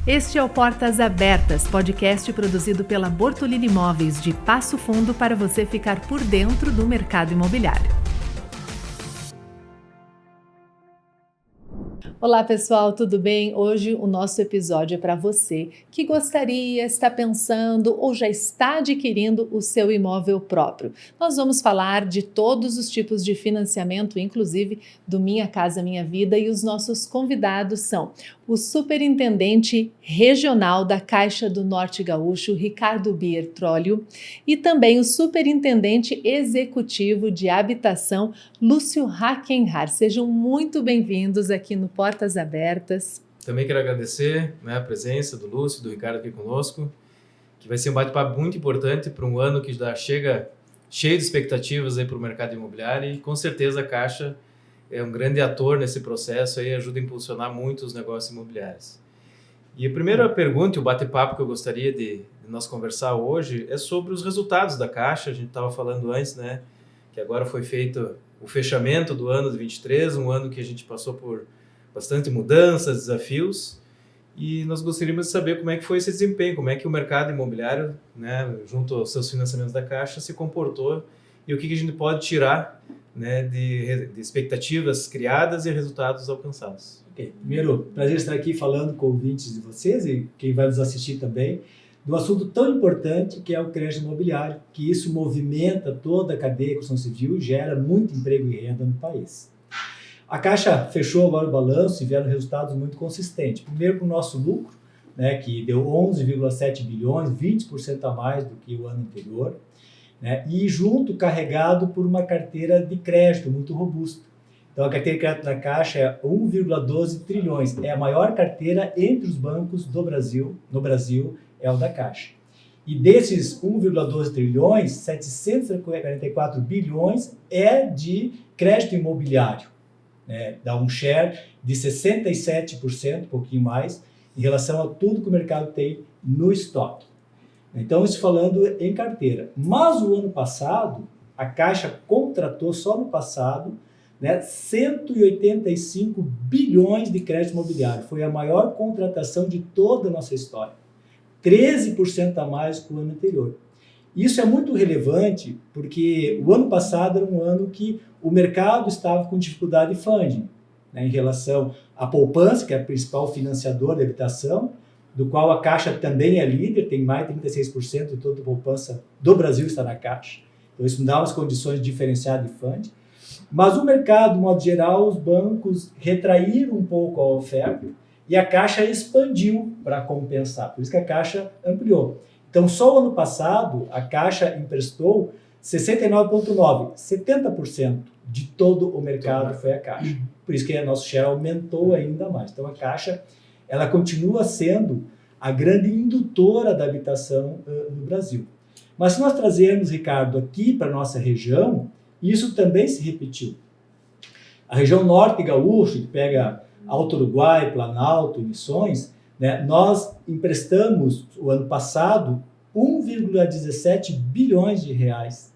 Este é o Portas Abertas, podcast produzido pela Bortolini Imóveis de Passo Fundo para você ficar por dentro do mercado imobiliário. Olá pessoal, tudo bem? Hoje o nosso episódio é para você que gostaria, está pensando ou já está adquirindo o seu imóvel próprio. Nós vamos falar de todos os tipos de financiamento, inclusive do Minha Casa Minha Vida, e os nossos convidados são o Superintendente Regional da Caixa do Norte Gaúcho, Ricardo Biertrolio, e também o Superintendente Executivo de Habitação, Lúcio Hackenhar. Sejam muito bem-vindos aqui no Portas Abertas. Também quero agradecer a presença do Lúcio e do Ricardo aqui conosco, que vai ser um bate-papo muito importante para um ano que já chega cheio de expectativas para o mercado imobiliário, e com certeza a Caixa é um grande ator nesse processo e ajuda a impulsionar muito os negócios imobiliários. E a primeira pergunta e o bate-papo que eu gostaria de nós conversar hoje é sobre os resultados da Caixa. A gente estava falando antes, que agora foi feito o fechamento do ano de 23, um ano que a gente passou por bastante mudanças, desafios, e nós gostaríamos de saber como é que foi esse desempenho, como é que o mercado imobiliário, junto aos seus financiamentos da Caixa, se comportou e o que a gente pode tirar de expectativas criadas e resultados alcançados. Okay. Primeiro, prazer estar aqui falando com ouvintes de vocês e quem vai nos assistir também, de um assunto tão importante que é o crédito imobiliário, que isso movimenta toda a cadeia de construção civil e gera muito emprego e renda no país. A Caixa fechou agora o balanço e vieram resultados muito consistentes. Primeiro, para o nosso lucro, que deu 11,7 bilhões, 20% a mais do que o ano anterior, e junto carregado por uma carteira de crédito muito robusta. Então, a carteira de crédito da Caixa é 1,12 trilhões, é a maior carteira entre os bancos do Brasil, no Brasil, é o da Caixa. E desses 1,12 trilhões, 744 bilhões é de crédito imobiliário, dá um share de 67%, um pouquinho mais, em relação a tudo que o mercado tem no estoque. Então, isso falando em carteira. Mas o ano passado, a Caixa contratou só no passado 185 bilhões de crédito imobiliário. Foi a maior contratação de toda a nossa história. 13% a mais que o ano anterior. Isso é muito relevante porque o ano passado era um ano que o mercado estava com dificuldade de funding, em relação à poupança, que é o principal financiador da habitação, do qual a Caixa também é líder, tem mais de 36% de toda a poupança do Brasil está na Caixa. Então isso dá umas condições diferenciadas de funding. Mas o mercado, de modo geral, os bancos retraíram um pouco a oferta e a Caixa expandiu para compensar. Por isso que a Caixa ampliou. Então, só o ano passado, a Caixa emprestou 69,9%, 70% de todo o mercado foi a Caixa. Por isso que a nosso share aumentou ainda mais. Então, a Caixa ela continua sendo a grande indutora da habitação no Brasil. Mas se nós trazermos, Ricardo, aqui para a nossa região, isso também se repetiu. A região norte gaúcho, que pega Alto Uruguai, Planalto, Missões, nós emprestamos, o ano passado, 1,17 bilhões de reais.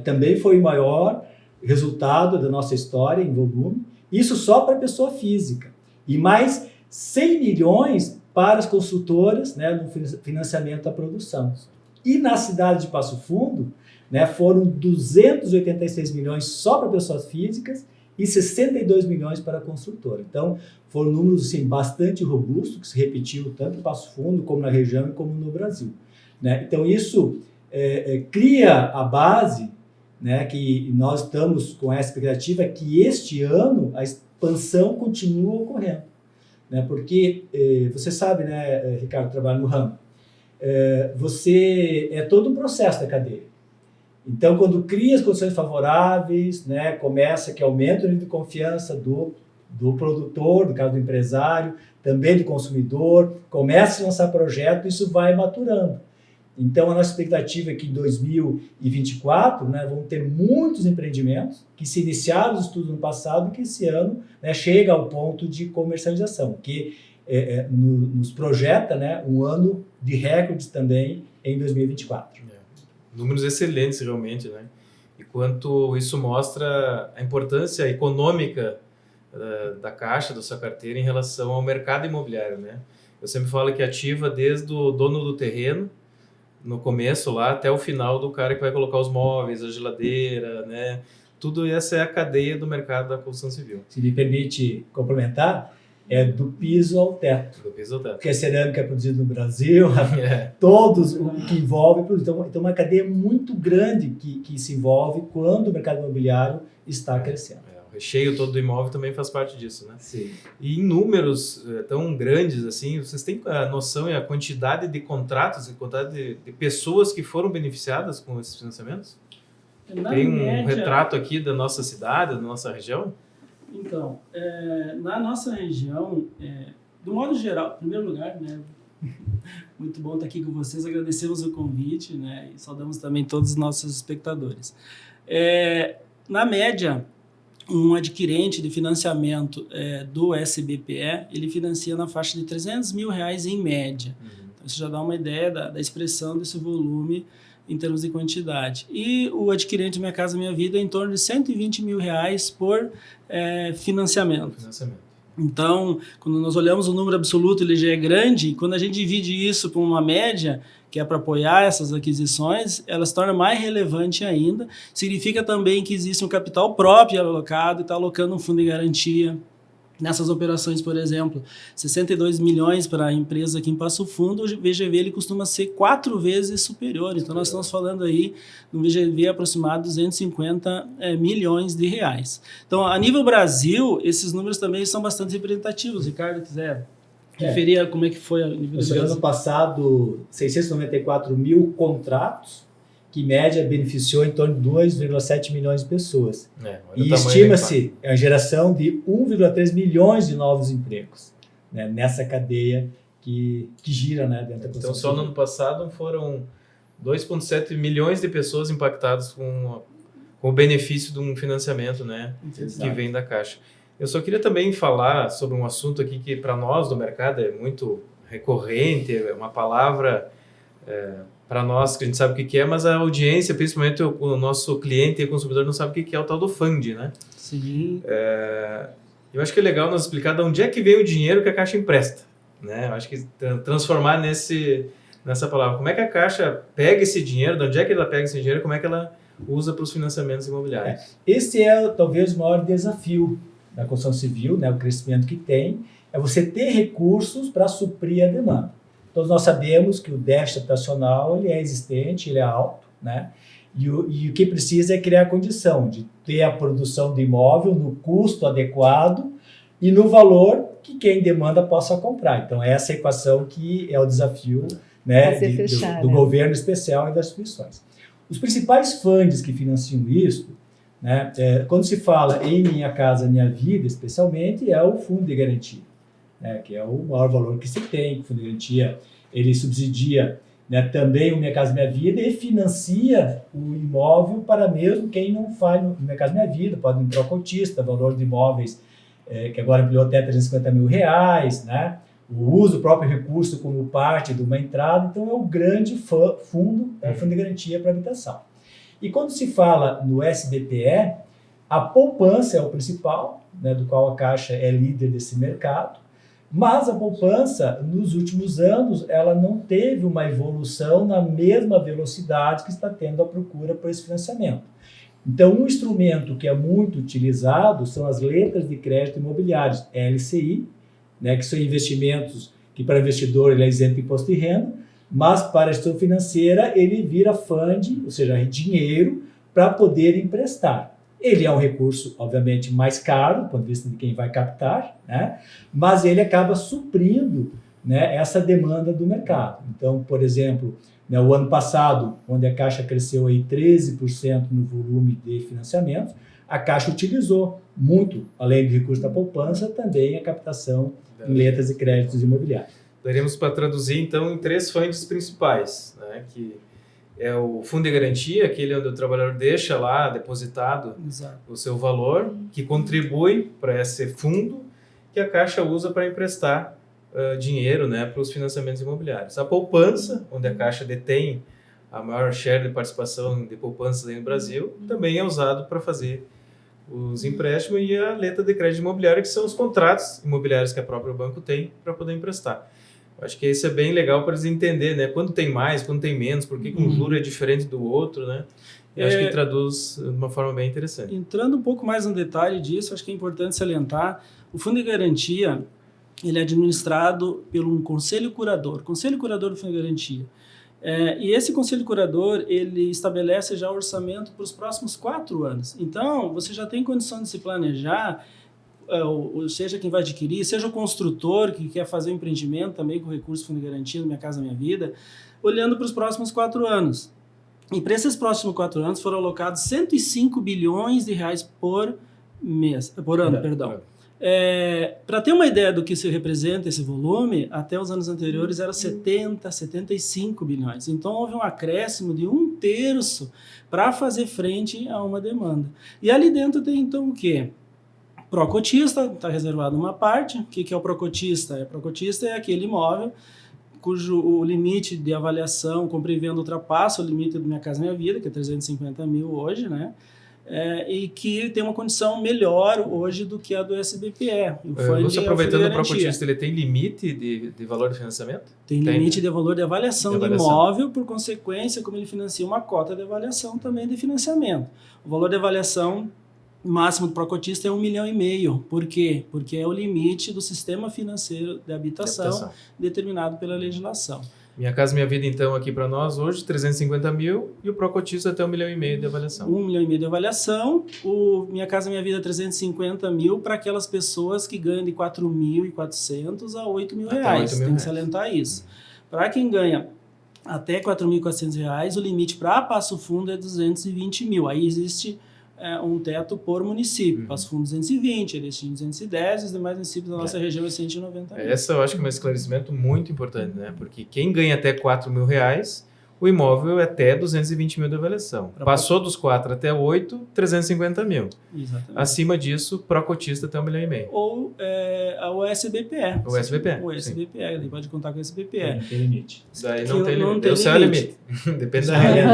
Também foi o maior resultado da nossa história em volume, isso só para pessoa física. E mais 100 milhões para as construtoras no financiamento da produção. E na cidade de Passo Fundo, foram 286 milhões só para pessoas físicas e 62 milhões para a construtora. Então, foram números bastante robustos, que se repetiu tanto em Passo Fundo, como na região e como no Brasil. Então, isso cria a base que nós estamos com essa expectativa que este ano a expansão continua ocorrendo. Porque você sabe, Ricardo, trabalha no ramo, você é todo um processo da cadeia. Então, quando cria as condições favoráveis, começa que aumenta o nível de confiança do produtor, no caso do empresário, também do consumidor, começa a lançar projeto, isso vai maturando. Então, a nossa expectativa é que em 2024, vão ter muitos empreendimentos que se iniciaram os estudos no passado e que esse ano chega ao ponto de comercialização, que nos projeta um ano de recordes também em 2024. Números excelentes realmente, E quanto isso mostra a importância econômica da Caixa, da sua carteira em relação ao mercado imobiliário, Eu sempre falo que ativa desde o dono do terreno, no começo lá, até o final do cara que vai colocar os móveis, a geladeira, né? Tudo essa é a cadeia do mercado da construção civil. Se me permite complementar, é do piso ao teto. Do piso ao teto. Porque a cerâmica é produzida no Brasil, todos o que envolve. Então, uma cadeia muito grande que se envolve quando o mercado imobiliário está crescendo. O recheio todo do imóvel também faz parte disso, né? Sim. E em números tão grandes assim, vocês têm a noção e a quantidade de contratos, a quantidade de pessoas que foram beneficiadas com esses financiamentos? Tem um retrato aqui da nossa cidade, da nossa região? Então, na nossa região, do modo geral, em primeiro lugar, né, muito bom estar aqui com vocês, agradecemos o convite, né, e saudamos também todos os nossos espectadores. Na média, um adquirente de financiamento do SBPE, ele financia na faixa de R$300 mil em média. Então, isso já dá uma ideia da expressão desse volume em termos de quantidade. E o adquirente Minha Casa Minha Vida é em torno de R$120 mil por financiamento. Então, quando nós olhamos o número absoluto, ele já é grande, e quando a gente divide isso por uma média, que é para apoiar essas aquisições, ela se torna mais relevante ainda. Significa também que existe um capital próprio alocado, e está alocando um fundo de garantia. Nessas operações, por exemplo, 62 milhões para a empresa aqui em Passo Fundo, o VGV ele costuma ser 4 vezes superior. Então, nós estamos falando aí de um VGV aproximado de 250 milhões de reais. Então, a nível Brasil, esses números também são bastante representativos. Ricardo, quiser referir como é que foi a nível do Brasil? Ano passado, 694 mil contratos, que em média beneficiou em torno de 2,7 milhões de pessoas. E estima-se a geração de 1,3 milhões de novos empregos, né, nessa cadeia que gira, né, dentro da construção. Então, só no ano passado foram 2,7 milhões de pessoas impactadas com o benefício de um financiamento, né, que vem da Caixa. Eu só queria também falar sobre um assunto aqui que para nós do mercado é muito recorrente, é uma palavra para nós que a gente sabe o que é, mas a audiência, principalmente o nosso cliente e consumidor, não sabe o que é o tal do fund, né? Sim. Eu acho que é legal nós explicar de onde é que vem o dinheiro que a Caixa empresta, né? Eu acho que transformar nessa palavra. Como é que a Caixa pega esse dinheiro, de onde é que ela pega esse dinheiro, como é que ela usa para os financiamentos imobiliários? Esse é talvez o maior desafio da construção civil, né? O crescimento que tem, é você ter recursos para suprir a demanda. Todos nós sabemos que o déficit habitacional ele é existente, ele é alto, né? E o que precisa é criar a condição de ter a produção de imóvel no custo adequado e no valor que quem demanda possa comprar. Então, essa é a equação que é o desafio, né, do governo especial e das instituições. Os principais fundos que financiam isso, né, quando se fala em Minha Casa Minha Vida, especialmente, é o Fundo de Garantia, que é o maior valor que se tem. O Fundo de Garantia ele subsidia, né, também o Minha Casa Minha Vida e financia o imóvel para mesmo quem não faz no Minha Casa Minha Vida, pode entrar o cotista, valor de imóveis que agora ampliou até R$350 mil, né? O uso do próprio recurso como parte de uma entrada. Então, é o grande fundo, o Fundo de Garantia para Habitação. E quando se fala no SBPE, a poupança é o principal, né, do qual a Caixa é líder desse mercado, mas a poupança, nos últimos anos, ela não teve uma evolução na mesma velocidade que está tendo a procura por esse financiamento. Então, um instrumento que é muito utilizado são as letras de crédito imobiliários, LCI, né, que são investimentos que para o investidor ele é isento de imposto de renda, mas para a instituição financeira ele vira fund, ou seja, dinheiro para poder emprestar. Ele é um recurso, obviamente, mais caro, do ponto de vista de quem vai captar, né, mas ele acaba suprindo, né, essa demanda do mercado. Então, por exemplo, né, o ano passado, onde a Caixa cresceu aí 13% no volume de financiamento, a Caixa utilizou muito, além do recurso da poupança, também a captação em letras e créditos imobiliários. Daremos para traduzir, então, em 3 fundos principais, né, que é o Fundo de Garantia, aquele onde o trabalhador deixa lá depositado o seu valor, que contribui para esse fundo que a Caixa usa para emprestar dinheiro, né, para os financiamentos imobiliários. A poupança, onde a Caixa detém a maior share de participação de poupanças aí no Brasil, também é usado para fazer os empréstimos, e a letra de crédito imobiliário, que são os contratos imobiliários que a própria banco tem para poder emprestar. Acho que isso é bem legal para eles entenderem, né? Quando tem mais, quando tem menos, por que um juro é diferente do outro, né? Eu acho que traduz de uma forma bem interessante. Entrando um pouco mais no detalhe disso, acho que é importante salientar, o Fundo de Garantia, ele é administrado por um conselho curador do Fundo de Garantia. E esse conselho curador, ele estabelece já o orçamento para os próximos 4 anos. Então, você já tem condição de se planejar, ou seja, quem vai adquirir, seja o construtor que quer fazer um empreendimento também com recurso do Fundo de Garantia, do Minha Casa Minha Vida, olhando para os próximos 4 anos. E para esses próximos 4 anos foram alocados 105 bilhões de reais por ano. Para ter uma ideia do que se representa esse volume, até os anos anteriores era 75 bilhões. Então houve um acréscimo de 1/3 para fazer frente a uma demanda. E ali dentro tem então o quê? Procotista, está reservado uma parte. O que é o procotista? O procotista é aquele imóvel cujo o limite de avaliação, compra e venda, ultrapassa o limite do Minha Casa Minha Vida, que é 350 mil hoje, né? E que tem uma condição melhor hoje do que a do SBPE. Lúcio, aproveitando o procotista, ele tem limite de valor de financiamento? Tem limite de valor de avaliação do imóvel, por consequência, como ele financia uma cota de avaliação também de financiamento. O valor de avaliação máximo do procotista é 1,5 milhão. Por quê? Porque é o limite do sistema financeiro de habitação determinado pela legislação. Minha Casa Minha Vida, então, aqui para nós hoje, 350 mil, e o procotista até 1,5 milhão de avaliação. 1,5 milhão de avaliação, o Minha Casa Minha Vida 350 mil para aquelas pessoas que ganham de 4.400 a 8 mil reais. Tem que salientar isso. Para quem ganha até 4.400 reais, o limite para Passo Fundo é 220 mil. Aí existe um teto por município. Passo Fundo 220, Erechim 210, os demais municípios da nossa região é 190 mil. Essa eu acho que é um esclarecimento muito importante, né? Porque quem ganha até 4 mil reais, o imóvel é até 220 mil de avaliação. Passou dos 4 até 8, 350 mil. Exatamente. Acima disso, procotista até 1,5 milhão. Ou o SBPE. O SBPE. O SBPE, ele pode contar com o SBPE. Tem limite. Daí não tem limite. O céu é limite. Depende da área.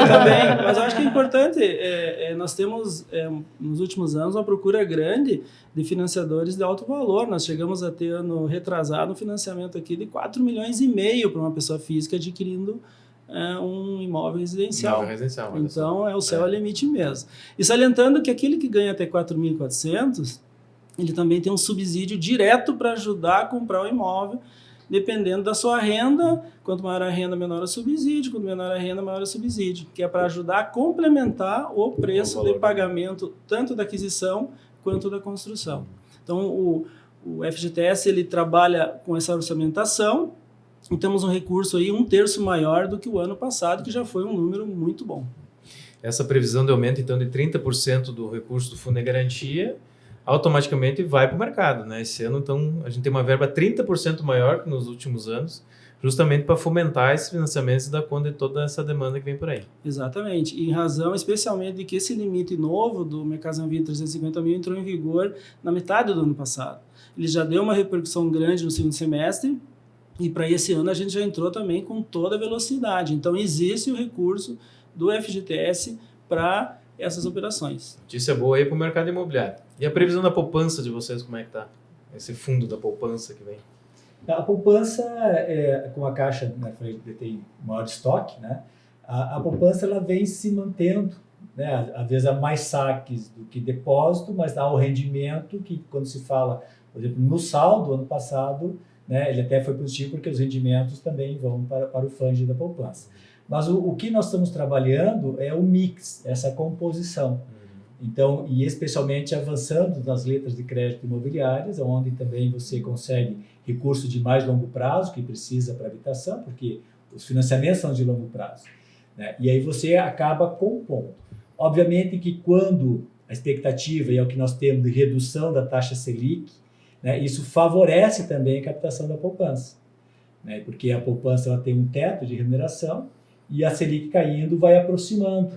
Também. Mas eu acho que é importante, nós temos, nos últimos anos, uma procura grande de financiadores de alto valor. Nós chegamos a ter, ano retrasado, um financiamento aqui de 4,5 milhões para uma pessoa física adquirindo um imóvel residencial. Então, o céu é limite mesmo. E salientando que aquele que ganha até 4.400, ele também tem um subsídio direto para ajudar a comprar o imóvel, dependendo da sua renda. Quanto maior a renda, menor o subsídio. Quanto menor a renda, maior o subsídio. Que é para ajudar a complementar o preço de pagamento, tanto da aquisição quanto da construção. Então, o FGTS ele trabalha com essa orçamentação, e temos um recurso aí 1/3 maior do que o ano passado, que já foi um número muito bom. Essa previsão de aumento, então, de 30% do recurso do Fundo de Garantia, automaticamente vai para o mercado, né? Esse ano, então, a gente tem uma verba 30% maior que nos últimos anos, justamente para fomentar esses financiamentos e dar conta de toda essa demanda que vem por aí. Exatamente. E em razão, especialmente, de que esse limite novo do Minha Casa Minha Vida 350 mil entrou em vigor na metade do ano passado. Ele já deu uma repercussão grande no segundo semestre, e para esse ano a gente já entrou também com toda a velocidade. Então, existe o recurso do FGTS para essas operações. Notícia boa aí para o mercado imobiliário. E a previsão da poupança de vocês, como é que está? Esse fundo da poupança que vem? A poupança, com a Caixa, né, tem maior estoque, né? A poupança ela vem se mantendo, né? Às vezes há mais saques do que depósito, mas dá o rendimento que, quando se fala, por exemplo, no saldo, ano passado, né, ele até foi positivo porque os rendimentos também vão para o fundo da poupança. Mas o que nós estamos trabalhando é o mix, essa composição. Então, e especialmente avançando nas letras de crédito imobiliárias, onde também você consegue recurso de mais longo prazo, que precisa para habitação, porque os financiamentos são de longo prazo, né? E aí você acaba compondo. Obviamente que quando a expectativa, e é o que nós temos de redução da taxa Selic, né, isso favorece também a captação da poupança, né, porque a poupança ela tem um teto de remuneração e a Selic caindo vai aproximando.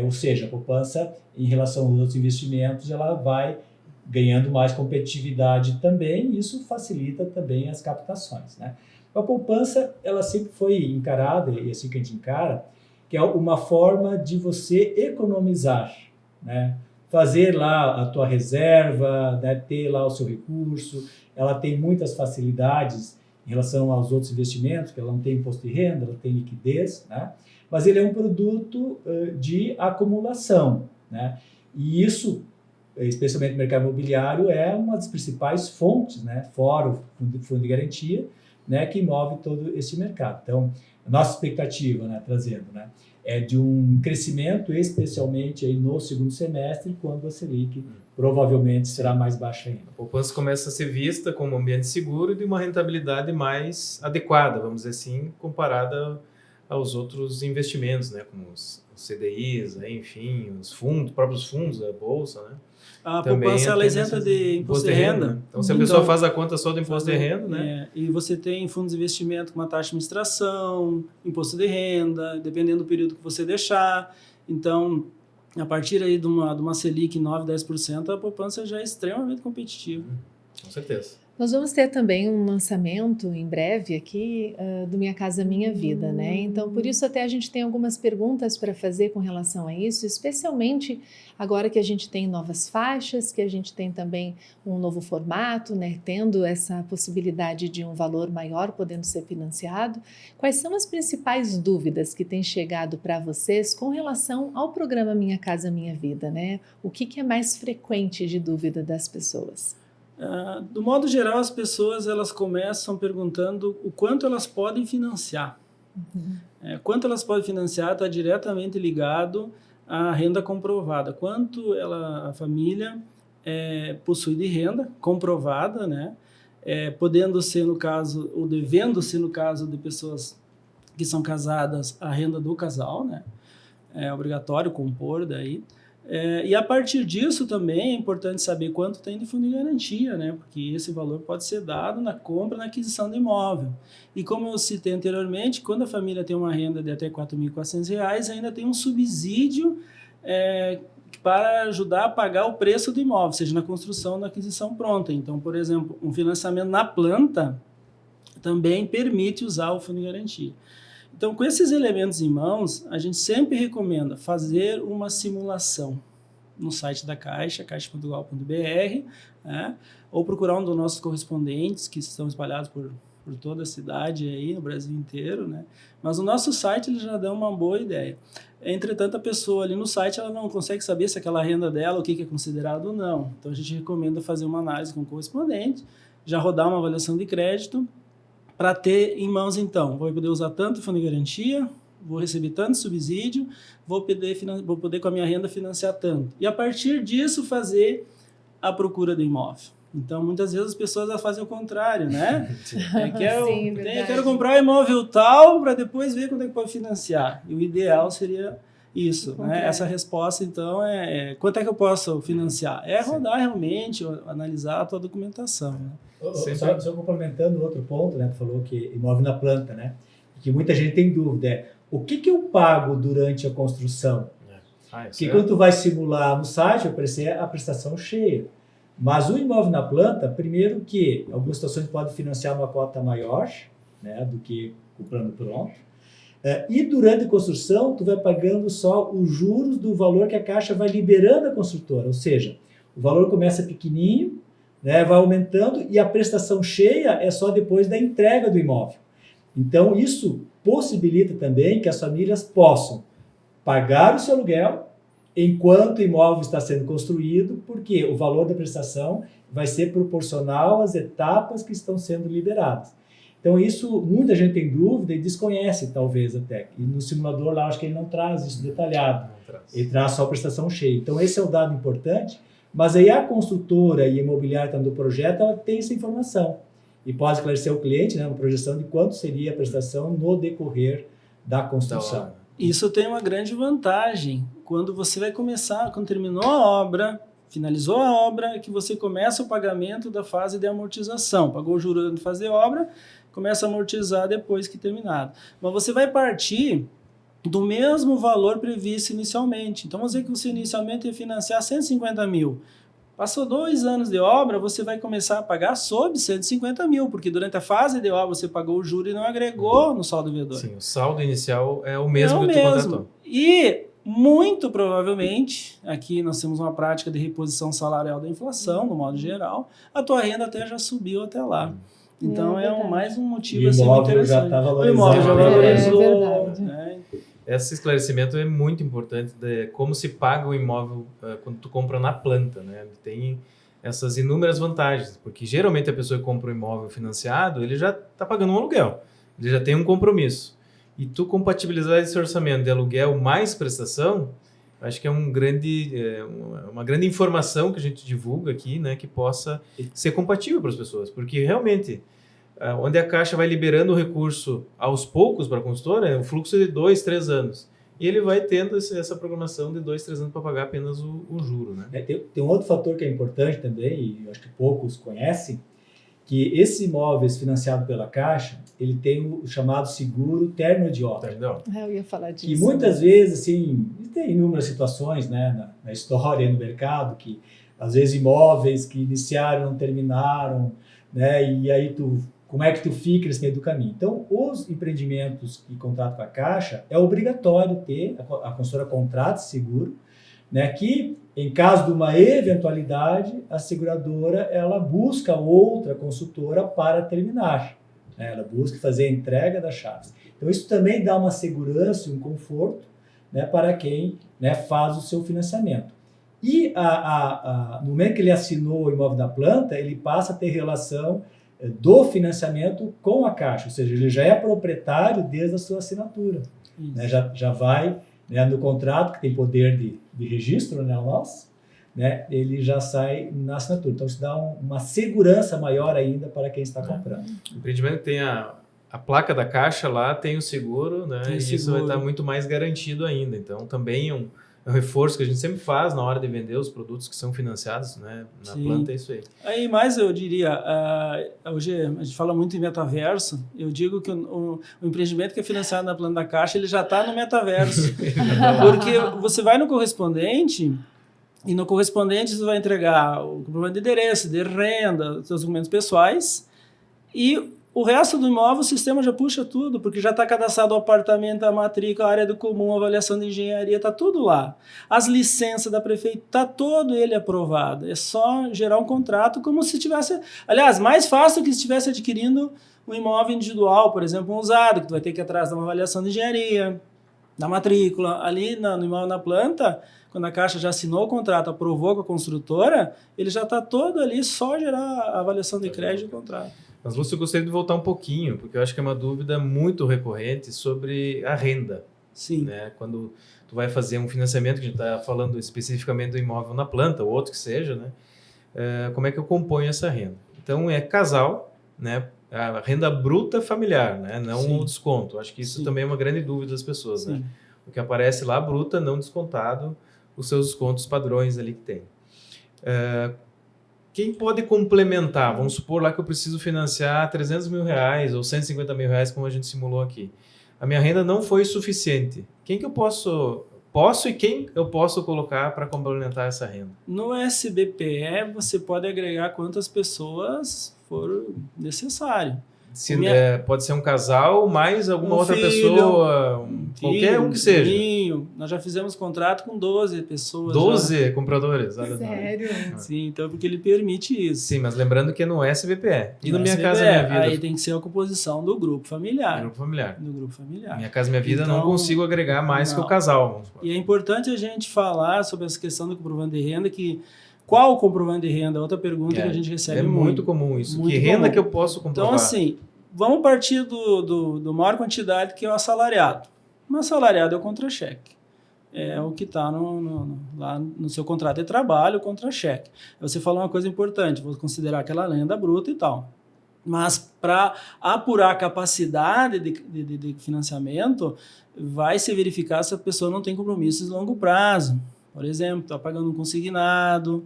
Ou seja, a poupança, em relação aos outros investimentos, ela vai ganhando mais competitividade também, e isso facilita também as captações, né? A poupança, ela sempre foi encarada, e assim que a gente encara, que é uma forma de você economizar, né? Fazer lá a tua reserva, né? Ter lá o seu recurso, ela tem muitas facilidades em relação aos outros investimentos, que ela não tem imposto de renda, ela tem liquidez, né? Mas ele é um produto de acumulação, né? E isso, especialmente no mercado imobiliário, é uma das principais fontes, né? Fora o fundo de garantia, né? Que move todo esse mercado. Então, a nossa expectativa, né? Trazendo, né? É de um crescimento, especialmente aí no segundo semestre, quando a Selic provavelmente será mais baixa ainda. A poupança começa a ser vista como um ambiente seguro e de uma rentabilidade mais adequada, vamos dizer assim, comparada aos outros investimentos, né, como os CDIs, né, enfim, os fundos, próprios fundos, a bolsa, né? A Também poupança ela é isenta de imposto de renda. Então, se a pessoa faz a conta só do imposto de renda, né? E você tem fundos de investimento com uma taxa de administração, imposto de renda, dependendo do período que você deixar. Então, a partir aí de uma Selic 9, 10%, a poupança já é extremamente competitiva. Com certeza. Nós vamos ter também um lançamento em breve aqui do Minha Casa Minha Vida, né? Então, por isso até a gente tem algumas perguntas para fazer com relação a isso, especialmente agora que a gente tem novas faixas, que a gente tem também um novo formato, né? Tendo essa possibilidade de um valor maior podendo ser financiado. Quais são as principais dúvidas que têm chegado para vocês com relação ao programa Minha Casa Minha Vida, né? O que é mais frequente de dúvida das pessoas? Do modo geral, as pessoas elas começam perguntando o quanto elas podem financiar. Quanto elas podem financiar está diretamente ligado à renda comprovada. Quanto a família possui de renda comprovada, né? Podendo ser no caso, ou devendo ser no caso de pessoas que são casadas, a renda do casal, né? É obrigatório compor daí. E a partir disso também é importante saber quanto tem de fundo de garantia, né? Porque esse valor pode ser dado na compra, na aquisição do imóvel. E como eu citei anteriormente, quando a família tem uma renda de até R$ 4.400, ainda tem um subsídio para ajudar a pagar o preço do imóvel, seja na construção ou na aquisição pronta. Então, por exemplo, um financiamento na planta também permite usar o fundo de garantia. Então, com esses elementos em mãos, a gente sempre recomenda fazer uma simulação no site da Caixa, caixa.gov.br, né? Ou procurar um dos nossos correspondentes que estão espalhados por toda a cidade, aí, no Brasil inteiro, né? Mas o nosso site ele já dá uma boa ideia. Entretanto, a pessoa ali no site ela não consegue saber se aquela renda dela, o que é considerado ou não. Então, a gente recomenda fazer uma análise com o correspondente, já rodar uma avaliação de crédito, para ter em mãos, então, vou poder usar tanto fundo de garantia, vou receber tanto subsídio, vou poder com a minha renda financiar tanto. E a partir disso fazer a procura do imóvel. Então, muitas vezes as pessoas fazem o contrário, né? Quero comprar um imóvel tal para depois ver quando é que pode financiar. E o ideal seria isso, né? Essa resposta, então, quanto é que eu posso financiar? Rodar realmente, analisar a tua documentação, né? Só complementando outro ponto, né? Tu falou que imóvel na planta, né? Que muita gente tem dúvida. O que eu pago durante a construção? Porque quando tu vai simular no site, vai aparecer a prestação cheia. Mas o imóvel na planta, primeiro que algumas situações podem financiar uma cota maior, né? Do que o plano pronto. E durante a construção, tu vai pagando só os juros do valor que a Caixa vai liberando a construtora. Ou seja, o valor começa pequenininho, né, vai aumentando e a prestação cheia é só depois da entrega do imóvel. Então, isso possibilita também que as famílias possam pagar o seu aluguel enquanto o imóvel está sendo construído, porque o valor da prestação vai ser proporcional às etapas que estão sendo liberadas. Então, isso muita gente tem dúvida e desconhece, talvez, até. E no simulador lá, acho que ele não traz isso detalhado. Ele traz só a prestação cheia. Então, esse é o dado importante. Mas aí a construtora e a imobiliária do projeto, ela tem essa informação e pode esclarecer ao cliente, né, uma projeção de quanto seria a prestação no decorrer da construção. Isso tem uma grande vantagem. Quando você vai começar, quando terminou a obra, finalizou a obra, que você começa o pagamento da fase de amortização. Pagou o juro antes de fazer a obra, começa a amortizar depois que terminado. Mas você vai partir do mesmo valor previsto inicialmente. Então, vamos dizer que você inicialmente ia financiar 150 mil. Passou 2 anos de obra, você vai começar a pagar sob 150 mil, porque durante a fase de obra você pagou o juro e não agregou no saldo devedor. Sim, o saldo inicial é o mesmo que tu contratou. E, muito provavelmente, aqui nós temos uma prática de reposição salarial da inflação, no modo geral, a tua renda até já subiu até lá. Então é mais um motivo E o assim, imóvel muito já interessante. está O imóvel já valorizado. valorizou. verdade. Né? Esse esclarecimento é muito importante de como se paga o imóvel quando tu compra na planta, né? Tem essas inúmeras vantagens, porque geralmente a pessoa que compra um imóvel financiado, ele já está pagando um aluguel, ele já tem um compromisso. E tu compatibilizar esse orçamento de aluguel mais prestação, acho que é uma grande informação que a gente divulga aqui, né, que possa ser compatível para as pessoas, porque realmente onde a Caixa vai liberando o recurso aos poucos para a consultora, é um fluxo de 2, 3 anos. E ele vai tendo essa programação de 2, 3 anos para pagar apenas o juro, né? Tem um outro fator que é importante também, e eu acho que poucos conhecem, que esses imóveis financiados pela Caixa, ele tem o chamado seguro terno de obra. Entendeu? Eu ia falar disso. Que muitas vezes, assim, tem inúmeras situações, né, na história e no mercado, que às vezes imóveis que iniciaram, não terminaram, né, e aí como é que tu fica nesse meio do caminho? Então, os empreendimentos que contratam com a Caixa, é obrigatório ter, a consultora contrata seguro, né, que em caso de uma eventualidade, a seguradora ela busca outra consultora para terminar. Né, ela busca fazer a entrega das chaves. Então, isso também dá uma segurança e um conforto, né, para quem, né, faz o seu financiamento. E no momento que ele assinou o imóvel da planta, ele passa a ter relação do financiamento com a Caixa, ou seja, ele já é proprietário desde a sua assinatura. Né, já vai, né, no contrato, que tem poder de registro, né, o nosso, né, ele já sai na assinatura. Então, isso dá uma segurança maior ainda para quem está comprando. O empreendimento tem a placa da Caixa lá, tem o seguro, né? Tem e seguro. isso vai estar muito mais garantido ainda. Então, também é um reforço que a gente sempre faz na hora de vender os produtos que são financiados, né? Na Sim. planta, é isso aí. Aí, mais eu diria, hoje a gente fala muito em metaverso, eu digo que o empreendimento que é financiado na planta da Caixa, ele já está no metaverso. Porque você vai no correspondente, e no correspondente você vai entregar o comprovante de endereço, de renda, seus documentos pessoais, e o resto do imóvel, o sistema já puxa tudo, porque já está cadastrado o apartamento, a matrícula, a área do comum, a avaliação de engenharia, está tudo lá. As licenças da prefeitura, está todo ele aprovado. É só gerar um contrato como se tivesse... Aliás, mais fácil que se estivesse adquirindo um imóvel individual, por exemplo, um usado, que tu vai ter que ir atrás de uma avaliação de engenharia, da matrícula. Ali no imóvel na planta, quando a Caixa já assinou o contrato, aprovou com a construtora, ele já está todo ali, só gerar a avaliação de crédito e o contrato. Mas, Lúcio, eu gostaria de voltar um pouquinho, porque eu acho que é uma dúvida muito recorrente sobre a renda. Sim. Né? Quando tu vai fazer um financiamento, que a gente está falando especificamente do imóvel na planta, ou outro que seja, né? Como é que eu componho essa renda? Então, é casal, né? A renda bruta familiar, né? Não o desconto. Acho que isso também é uma grande dúvida das pessoas. Né? O que aparece lá, bruta, não descontado, os seus descontos padrões ali que tem. Quem pode complementar? Vamos supor lá que eu preciso financiar 300 mil reais ou 150 mil reais, como a gente simulou aqui. A minha renda não foi suficiente. Quem que eu posso e quem eu posso colocar para complementar essa renda? No SBPE, você pode agregar quantas pessoas for necessário. Pode ser um casal, mais alguma outra filho, pessoa, qualquer um que seja. Nós já fizemos contrato com 12 pessoas. 12 compradores? Sério? Sim, então porque ele permite isso. Sim, mas lembrando que é no SBPE. E no Minha SBPE, Casa Minha Vida? Aí tem que ser a composição do grupo familiar. Grupo familiar. Do grupo familiar. Minha Casa Minha Vida Então, não consigo agregar mais que o casal. E é importante a gente falar sobre essa questão do comprovante de renda, que qual o comprovante de renda? Outra pergunta que a gente recebe muito. É muito comum isso. Muito que renda comum. que eu posso comprovar? Então, assim, vamos partir do maior quantidade, que é o assalariado. Um assalariado é o contra-cheque. É o que está lá no seu contrato de trabalho, o contra-cheque. Você falou uma coisa importante, vou considerar aquela renda bruta e tal. Mas para apurar a capacidade de financiamento, vai se verificar se a pessoa não tem compromissos de longo prazo. Por exemplo, está pagando um consignado,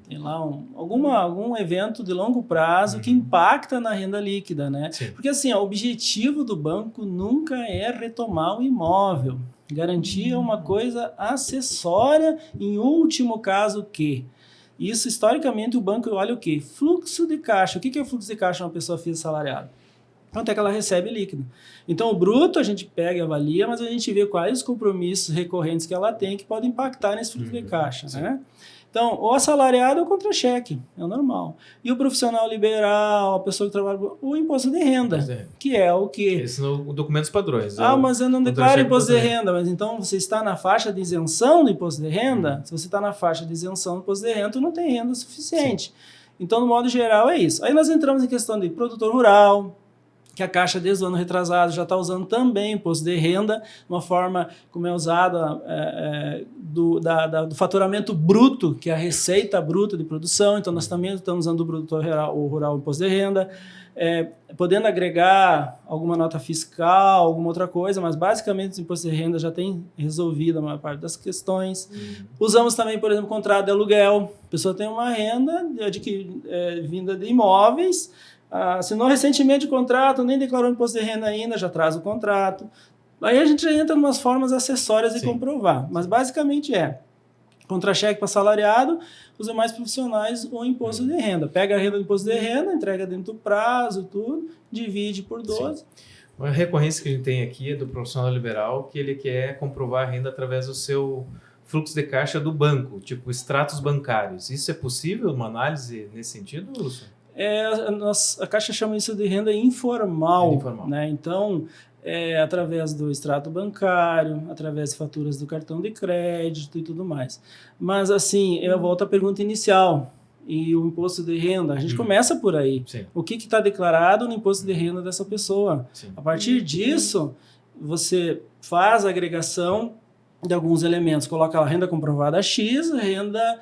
tem lá algum evento de longo prazo que impacta na renda líquida, né? Sim. Porque assim, o objetivo do banco nunca é retomar o imóvel. Garantia é uma coisa acessória, em último caso, o quê? Isso, historicamente, o banco olha o quê? Fluxo de caixa. O que é o fluxo de caixa de uma pessoa física assalariada? Quanto é que ela recebe líquido. Então, o bruto a gente pega e avalia, mas a gente vê quais os compromissos recorrentes que ela tem que podem impactar nesse fluxo de caixa, né? Então, o assalariado é o contra-cheque, é o normal. E o profissional liberal, a pessoa que trabalha, o imposto de renda, que é o que... Esses são os documentos padrões. Mas eu não declaro imposto de renda. Mas então você está na faixa de isenção do imposto de renda? Se você está na faixa de isenção do imposto de renda, tu não tem renda suficiente. Sim. Então, no modo geral, é isso. Aí nós entramos em questão de produtor rural, que a Caixa, desde o ano retrasado, já está usando também imposto de renda, uma forma como é usada do faturamento bruto, que é a receita bruta de produção. Então, nós também estamos usando o produtor rural imposto de renda, podendo agregar alguma nota fiscal, alguma outra coisa, mas basicamente o imposto de renda já tem resolvido a maior parte das questões. Usamos também, por exemplo, contrato de aluguel. A pessoa tem uma renda vinda de imóveis, assinou recentemente o contrato, nem declarou imposto de renda ainda, já traz o contrato. Aí a gente já entra em umas formas acessórias de comprovar. Mas basicamente contra-cheque para assalariado, os demais profissionais o imposto de renda. Pega a renda do imposto de renda, entrega dentro do prazo, tudo, divide por 12. Sim. Uma recorrência que a gente tem aqui é do profissional liberal, que ele quer comprovar a renda através do seu fluxo de caixa do banco, tipo extratos bancários. Isso é possível, uma análise nesse sentido, Lúcio? A Caixa chama isso de renda informal. Né? Então, através do extrato bancário, através de faturas do cartão de crédito e tudo mais. Mas, assim, eu volto à pergunta inicial. E o imposto de renda, a gente começa por aí. Sim. O que está declarado no imposto de renda dessa pessoa? Sim. A partir disso, você faz a agregação de alguns elementos. Coloca a renda comprovada X, renda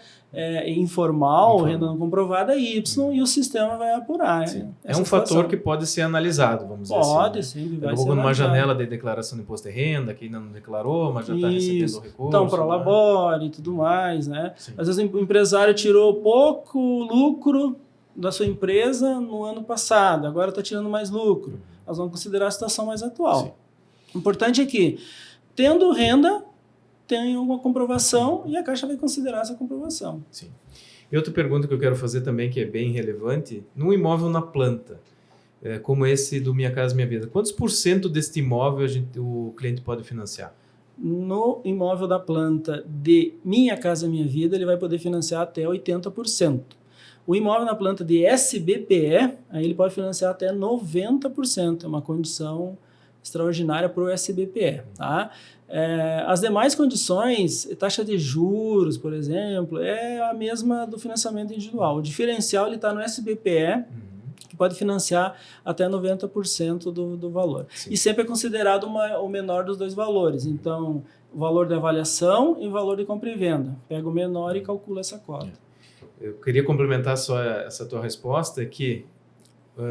informal, renda não comprovada Y, e o sistema vai apurar. É um fator que pode ser analisado, vamos dizer assim. Pode, sim. Vai ser numa janela de declaração de imposto de renda, que ainda não declarou, mas já está recebendo o recurso. Então, prolabore e tudo mais. Né? Às vezes o empresário tirou pouco lucro da sua empresa no ano passado, agora está tirando mais lucro. Nós vamos considerar a situação mais atual. Sim. O importante é que, tendo renda, tem uma comprovação e a Caixa vai considerar essa comprovação. Sim. E outra pergunta que eu quero fazer também, que é bem relevante, num imóvel na planta, como esse do Minha Casa Minha Vida, quantos % deste imóvel o cliente pode financiar? No imóvel da planta de Minha Casa Minha Vida, ele vai poder financiar até 80%. O imóvel na planta de SBPE, aí ele pode financiar até 90%. É uma condição extraordinária para o SBPE. Tá? As demais condições, taxa de juros, por exemplo, é a mesma do financiamento individual. O diferencial está no SBPE, que pode financiar até 90% do valor. Sim. E sempre é considerado o menor dos dois valores. Então, o valor de avaliação e o valor de compra e venda. Pega o menor e calcula essa cota. Eu queria complementar só essa tua resposta, que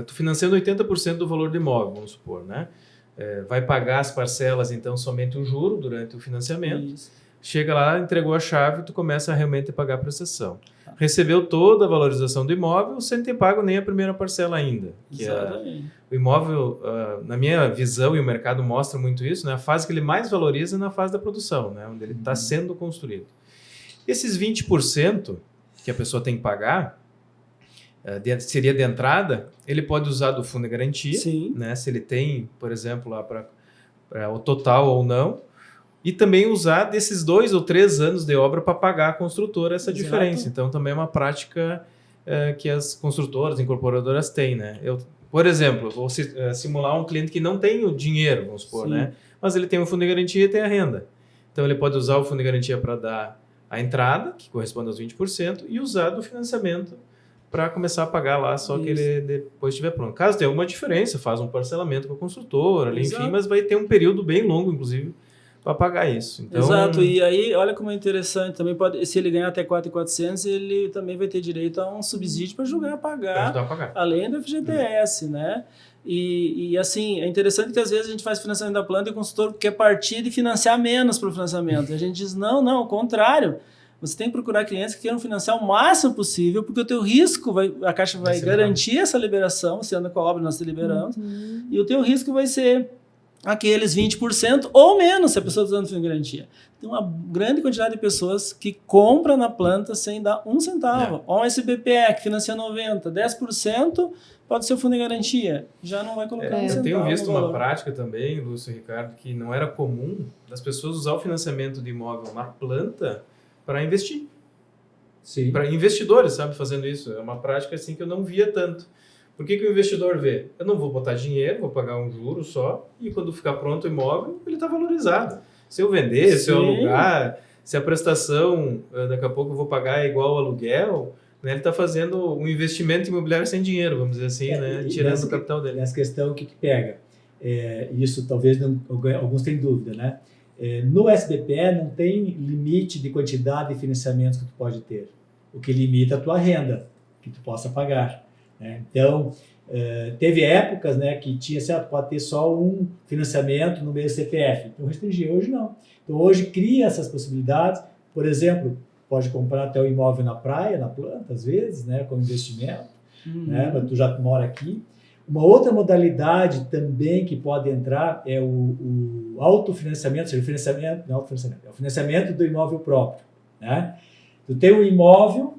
tu financiando 80% do valor do imóvel, vamos supor, né? Vai pagar as parcelas, então, somente o juro durante o financiamento. Isso. Chega lá, entregou a chave, tu começa a realmente pagar a prestação. Recebeu toda a valorização do imóvel, você não tem pago nem a primeira parcela ainda. O imóvel, na minha visão, e o mercado mostra muito isso, né? A fase que ele mais valoriza é na fase da produção, né? Onde ele está sendo construído. Esses 20% que a pessoa tem que pagar, seria de entrada, ele pode usar do fundo de garantia, né, se ele tem, por exemplo, lá para o total ou não, e também usar desses 2 ou 3 anos de obra para pagar a construtora essa diferença. Então, também é uma prática que as construtoras, incorporadoras têm. Né? Por exemplo, vou simular um cliente que não tem o dinheiro, vamos supor, né? Mas ele tem o fundo de garantia e tem a renda. Então, ele pode usar o fundo de garantia para dar a entrada, que corresponde aos 20%, e usar do financiamento para começar a pagar lá, só que ele depois estiver pronto. Caso tenha alguma diferença, faz um parcelamento com a construtora, enfim, mas vai ter um período bem longo, inclusive, para pagar isso. Então, exato, e aí, olha como é interessante, também pode, se ele ganhar até 4.400, ele também vai ter direito a um subsídio para ajudar a pagar, além do FGTS, né? E assim, é interessante que às vezes a gente faz financiamento da planta e o consultor quer partir de financiar menos para o financiamento. A gente diz, não, ao contrário. Você tem que procurar clientes que queiram financiar o máximo possível, porque o teu risco, a Caixa vai garantir essa liberação, se anda com a obra, nós te liberamos, e o teu risco vai ser aqueles 20% ou menos, se a pessoa está dando fundo de garantia. Tem uma grande quantidade de pessoas que compram na planta sem dar um centavo. Ou um SBPE que financia 90%, 10% pode ser o fundo de garantia. Já não vai colocar um centavo. Eu tenho visto uma prática também, Lúcio e Ricardo, que não era comum das pessoas usar o financiamento de imóvel na planta para investir. Sim. para investidores, sabe, fazendo isso. É uma prática assim que eu não via tanto. Por que o investidor vê? Eu não vou botar dinheiro, vou pagar um juro só, e quando ficar pronto o imóvel, ele está valorizado. Se eu vender, se eu alugar, se a prestação, daqui a pouco eu vou pagar igual ao aluguel, né, ele está fazendo um investimento imobiliário sem dinheiro, vamos dizer assim, né, tirando o capital dele. Nessa questão, o que pega? Isso talvez alguns tenham dúvida, né? No SBPE não tem limite de quantidade de financiamentos que tu pode ter. O que limita a tua renda, que tu possa pagar. Né? Então, teve épocas, né, que tinha, certo, pode ter só um financiamento no meio CPF. Então, restringia. Hoje não. Então, hoje cria essas possibilidades. Por exemplo, pode comprar até o imóvel na praia, na planta, às vezes, né, como investimento. Né, mas tu já mora aqui. Uma outra modalidade também que pode entrar é o autofinanciamento, ou seja, o financiamento, não autofinanciamento, é o financiamento do imóvel próprio. Né? Tu tem um imóvel,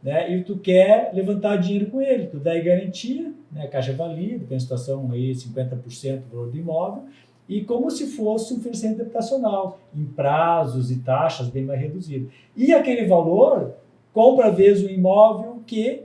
né, e tu quer levantar dinheiro com ele, tu dá garantia, né, a Caixa valida, tem a situação aí 50% do valor do imóvel, e como se fosse um financiamento habitacional, em prazos e taxas bem mais reduzidos. E aquele valor compra, às vezes, um imóvel que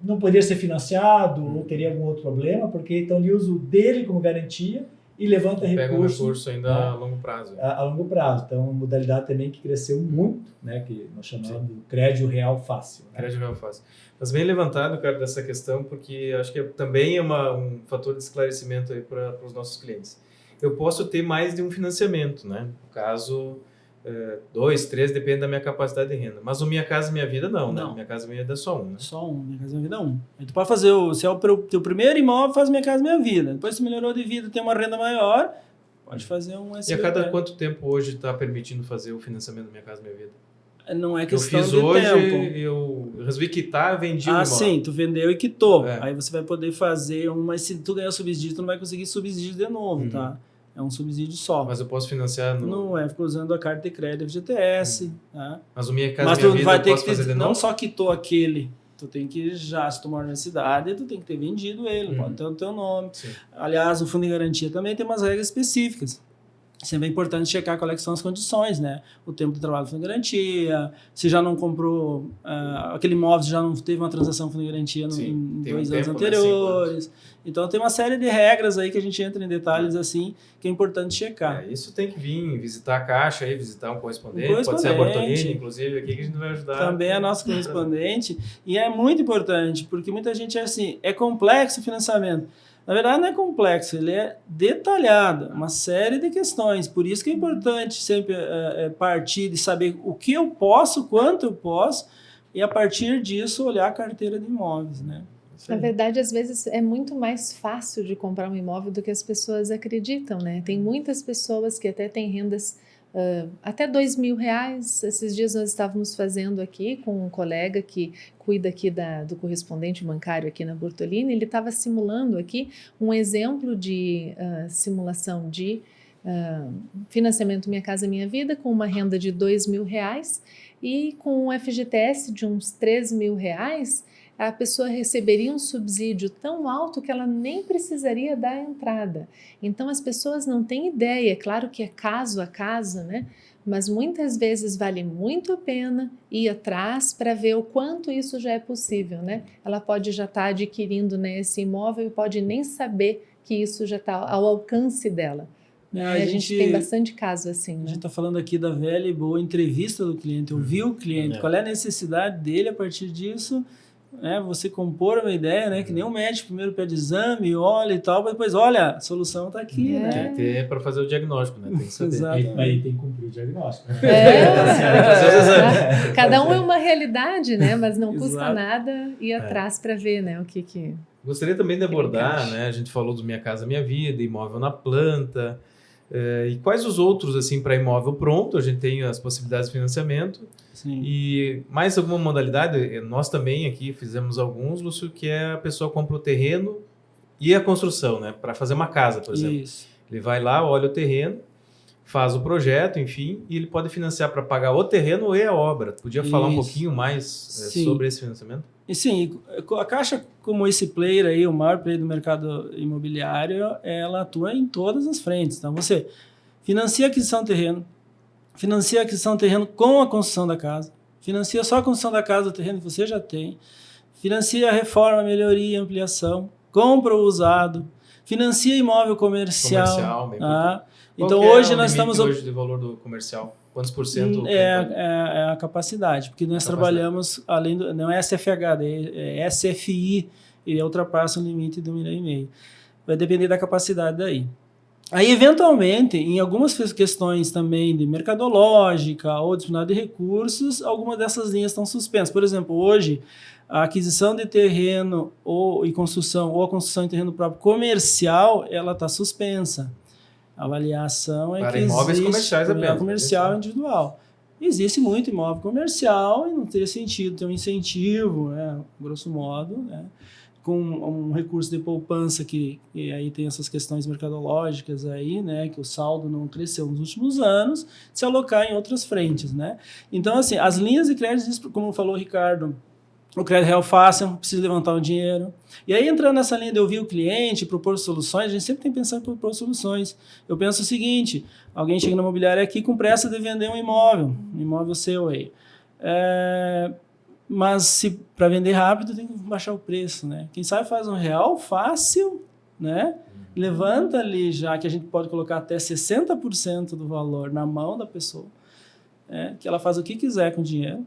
não poderia ser financiado ou teria algum outro problema, porque então ele usa o dele como garantia e levanta recurso. Pega um recurso ainda, né, a longo prazo. A longo prazo. Então, uma modalidade também que cresceu muito, né, que nós chamamos de crédito real fácil. Né? Crédito real fácil. Mas bem levantado, cara, dessa questão, porque acho que também é um fator de esclarecimento aí para os nossos clientes. Eu posso ter mais de um financiamento, né? No caso, 2, 3, depende da minha capacidade de renda. Mas o Minha Casa Minha Vida não, né? Minha Casa Minha Vida é só um, né? Só um, Minha Casa Minha Vida é um. Aí tu pode fazer, se é o teu primeiro imóvel, faz Minha Casa Minha Vida. Depois tu melhorou de vida, tem uma renda maior, pode fazer um SBPE. E a cada quanto tempo hoje está permitindo fazer o financiamento da Minha Casa Minha Vida? Não é questão de tempo. Eu fiz hoje, tempo. eu resolvi quitar, vendi o imóvel. Sim, tu vendeu e quitou. Aí você vai poder fazer mas se tu ganhar subsídio, tu não vai conseguir subsídio de novo, tá? É um subsídio só. Mas eu posso financiar no... Não fica usando a carta de crédito FGTS. Tá? Mas o Minha Casa Minha Vida vai eu ter posso que fazer de novo? não só quitou aquele, tu tem que já, se tu mora na cidade, tu tem que ter vendido ele, pode ter o teu nome. Sim. Aliás, o Fundo de Garantia também tem umas regras específicas. Sempre é importante checar quais são as condições, né? O tempo do trabalho do Fundo de Garantia, se já não comprou aquele imóvel, já não teve uma transação Fundo de Garantia em 2 anos anteriores. Então tem uma série de regras aí que a gente entra em detalhes assim, que é importante checar. Isso tem que vir, visitar a Caixa, aí, visitar um correspondente, pode ser a Bortolini, inclusive, aqui que a gente vai ajudar. Também é nosso correspondente, e é muito importante, porque muita gente é assim, é complexo o financiamento. Na verdade, não é complexo, ele é detalhado, uma série de questões. Por isso que é importante sempre partir de saber o que eu posso, quanto eu posso, e a partir disso olhar a carteira de imóveis, né? Na verdade, às vezes é muito mais fácil de comprar um imóvel do que as pessoas acreditam, né? Tem muitas pessoas que até têm rendas até R$2.000. Esses dias nós estávamos fazendo aqui com um colega que cuida aqui do correspondente bancário aqui na Bortolini. Ele estava simulando aqui um exemplo de simulação de financiamento Minha Casa Minha Vida com uma renda de R$2.000 e com um FGTS de uns R$3.000. A pessoa receberia um subsídio tão alto que ela nem precisaria dar a entrada. Então, as pessoas não têm ideia, é claro que é caso a caso, né? Mas muitas vezes vale muito a pena ir atrás para ver o quanto isso já é possível, né? Ela pode já estar adquirindo, né, esse imóvel e pode nem saber que isso já está ao alcance dela. A gente tem bastante caso assim, né? A gente está falando aqui da velha e boa entrevista do cliente, ouvir o cliente, qual é a necessidade dele, a partir disso... você compor uma ideia, né? Que nem um médico primeiro pede exame, olha e tal, mas depois, olha, a solução está aqui, né? Tem que ter para fazer o diagnóstico, né? Tem que saber. Aí tem que cumprir o diagnóstico. Né? Fazer os exames. Cada um é uma realidade, né? Mas não custa nada ir atrás para ver, né? O que... Gostaria também de abordar, né? A gente falou do Minha Casa Minha Vida, imóvel na planta, e quais os outros, assim, para imóvel pronto? A gente tem as possibilidades de financiamento. Sim. E mais alguma modalidade? Nós também aqui fizemos alguns, Lúcio, que é a pessoa compra o terreno e a construção, né? Para fazer uma casa, por exemplo. Isso. Ele vai lá, olha o terreno, faz o projeto, enfim, e ele pode financiar para pagar o terreno e a obra. Podia falar um pouquinho mais sobre esse financiamento? E sim, a Caixa, como esse player aí, o maior player do mercado imobiliário, ela atua em todas as frentes. Então, você financia a aquisição do terreno com a construção da casa, financia só a construção da casa, do terreno que você já tem, financia a reforma, melhoria, ampliação, compra o usado, financia imóvel comercial. Bem Então qual hoje é o nós limite estamos... hoje do valor do comercial? Quantos por cento? É a capacidade, porque nós trabalhamos, além do, não é SFH, é SFI, e ultrapassa o limite de 1,5 milhão. Vai depender da capacidade daí. Aí, eventualmente, em algumas questões também de mercadológica ou disponibilidade de recursos, algumas dessas linhas estão suspensas. Por exemplo, hoje, a aquisição de terreno e construção, ou a construção de terreno próprio comercial, ela está suspensa. A avaliação é para que imóveis existe comerciais apenas, comercial individual. Existe muito imóvel comercial e não teria sentido ter um incentivo, grosso modo, com um recurso de poupança que aí tem essas questões mercadológicas aí, que o saldo não cresceu nos últimos anos, se alocar em outras frentes, Então, assim, as linhas de crédito, como falou o Ricardo, o crédito real fácil, precisa levantar o dinheiro. E aí, entrando nessa linha de ouvir o cliente, propor soluções, a gente sempre tem que pensar em propor soluções. Eu penso o seguinte, alguém chega na imobiliária aqui com pressa de vender um imóvel seu aí. Mas para vender rápido tem que baixar o preço, Quem sabe faz um real fácil, Levanta ali já, que a gente pode colocar até 60% do valor na mão da pessoa, que ela faz o que quiser com o dinheiro,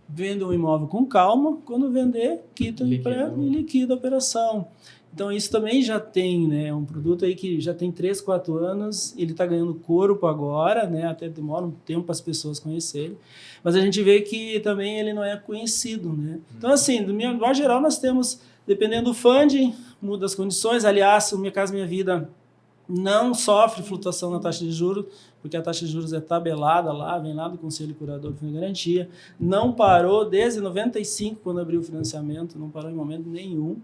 vende um imóvel com calma, quando vender, quita o empréstimo e liquida a operação. Então, isso também já tem, um produto aí que já tem 3, 4 anos, ele está ganhando corpo agora, até demora um tempo para as pessoas conhecerem, mas a gente vê que também ele não é conhecido, Então, assim, de modo geral, nós temos, dependendo do funding, muda as condições. Aliás, o Minha Casa Minha Vida não sofre flutuação na taxa de juros, porque a taxa de juros é tabelada lá, vem lá do Conselho Curador de Fundo de Garantia, não parou desde 95, quando abriu o financiamento, não parou em momento nenhum,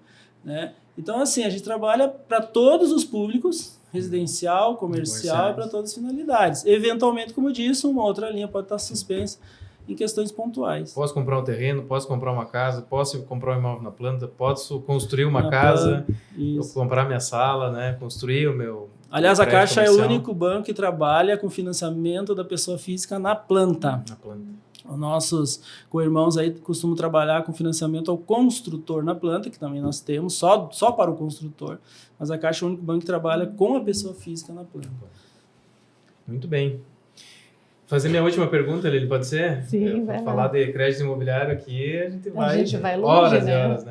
Então, assim, a gente trabalha para todos os públicos, residencial, comercial, e para todas as finalidades. Eventualmente, como eu disse, uma outra linha pode estar suspensa em questões pontuais. Posso comprar um terreno, posso comprar uma casa, posso comprar um imóvel na planta, posso construir uma casa, comprar minha sala, construir o meu... Aliás, a Caixa comercial. É o único banco que trabalha com financiamento da pessoa física na planta. Os nossos co-irmãos aí costumam trabalhar com financiamento ao construtor na planta, que também nós temos, só para o construtor. Mas a Caixa é o único banco que trabalha com a pessoa física na planta. Muito bem. Fazer minha última pergunta, Lili, pode ser? Sim, vai falar de crédito imobiliário aqui, a gente vai longe, horas e horas,